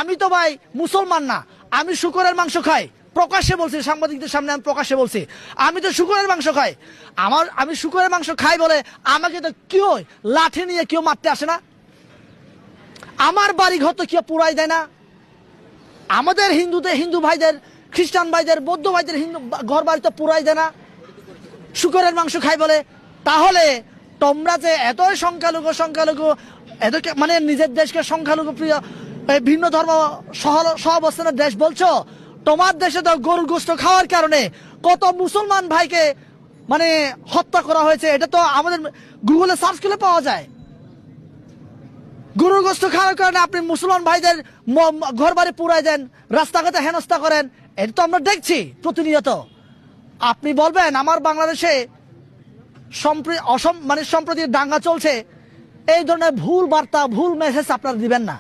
আমি তো ভাই মুসলমান না, আমি শুকরের মাংস খাই, প্রকাশ্যে বলছি, সাংবাদিকদের সামনে আমি প্রকাশ্যে বলছি আমি তো শুকরের মাংস খাই। আমি শুকরের মাংস খাই বলে আমাকে তো কেউ লাঠি নিয়ে কেউ মারতে আসে না, আমার বাড়ি ঘর তো কেউ পুরাই দেয় না, আমাদের হিন্দু ভাইদের, খ্রিস্টান ভাইদের, বৌদ্ধ ভাইদের ঘর বাড়ি তো পুরাই দেয় না শুকরের মাংস খাই বলে। তাহলে তোমরা যে এত সংখ্যালঘু এত মানে নিজের দেশকে সংখ্যালঘু প্রিয় ভিন্ন ধর্ম সহাবস্থানের দেশ বলছো, তোমার দেশে তো গরুর গোশত খাওয়ার কারণে কত মুসলমান ভাইকে মানে হত্যা করা হয়েছে, এটা তো আমাদের গুগলে সার্চ করলে পাওয়া যায়। গরুর গোশত খাওয়ার কারণে আপনি মুসলমান ভাইদের ঘর বাড়ি পুরাই দেন, রাস্তাঘাটে হেনস্থা করেন, এটা তো আমরা দেখছি প্রতিনিয়ত। আপনি বলবেন আমার বাংলাদেশে সম্প্রতি দাঙ্গা চলছে, এই ধরনের ভুল বার্তা, ভুল মেসেজ আপনারা দিবেন না।